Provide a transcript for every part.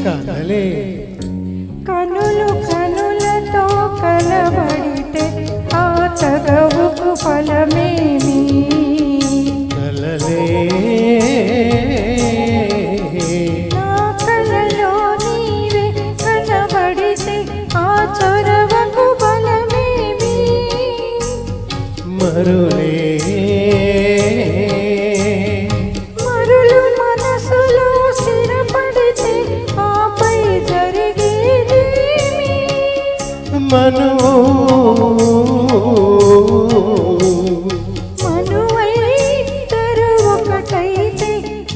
కలలే కనులు కనులతో కలబడితే ఆ తగవుకు ఫలమేమి కలలే నా కలలో నీవే కనబడితే ఆ చొరవకు బలమేమి మరులే మరులు మనసులో స్థిరపడితే ఆపై జరిగేదేమి మనువైద్దరు ఒకటైతే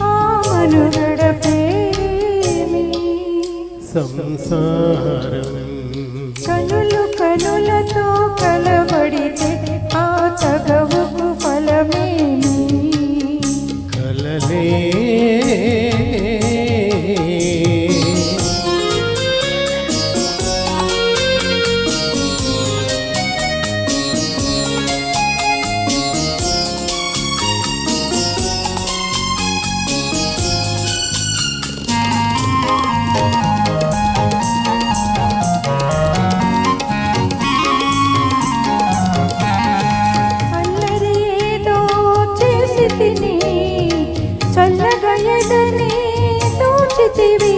ఆ మనుగడ ప్రేమి సంసారం కనులు కనులతో కలబడితే ఆ తగవుకు ఫలమేమి కలలే అల్లరి ఏదో చేసి తిని చల్లగా ఎదని దోచితివి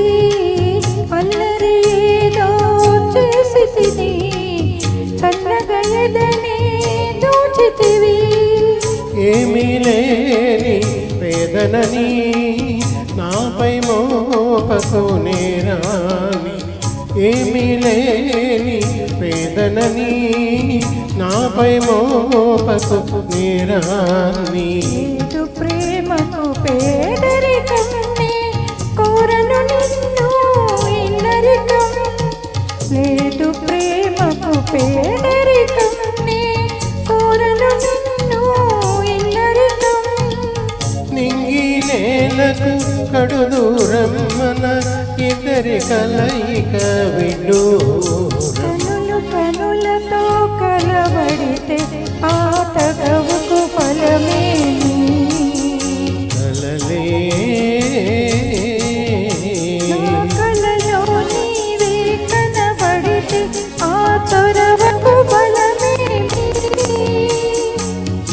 అల్లరి ఏదో చేసి తిని చల్లగా ఎదని దోచితివి ఏమీ లేని వేదనని నాపై మోపకు నేరాని ఏమీ లేని వేదనని నాపై మోపకు నేరాని లేదు ప్రేమకు పేదరికమే కోరను నిన్ను ఇన్నరికం లేదు ప్రేమకు పేదరికమే కోరను నిన్ను ఇన్నరికం నింగి నేలకు కడు దూరం మన ఇద్దరి కలయిక విడ్డూరం కనులు కనులతో కలబడితే ఆ తగవుకు ఫలమేమి కలలే నా కలలో నీవే కనబడితే ఆ చొరవకు బలమేమి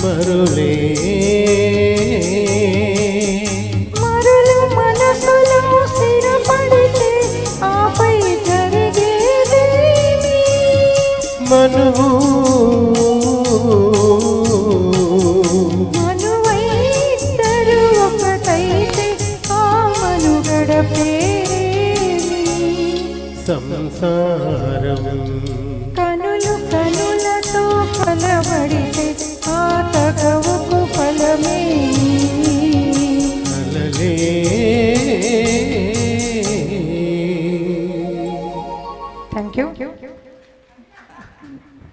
మరులే మరులు మనసులో స్థిరపడితే ఆపై జరిగేదేమి మనువైద్దరు ఒకటైతే ఆ మనుగడ ప్రేమి సంసారం కనులు కనులతో కలబడితే ఆ తగవుకు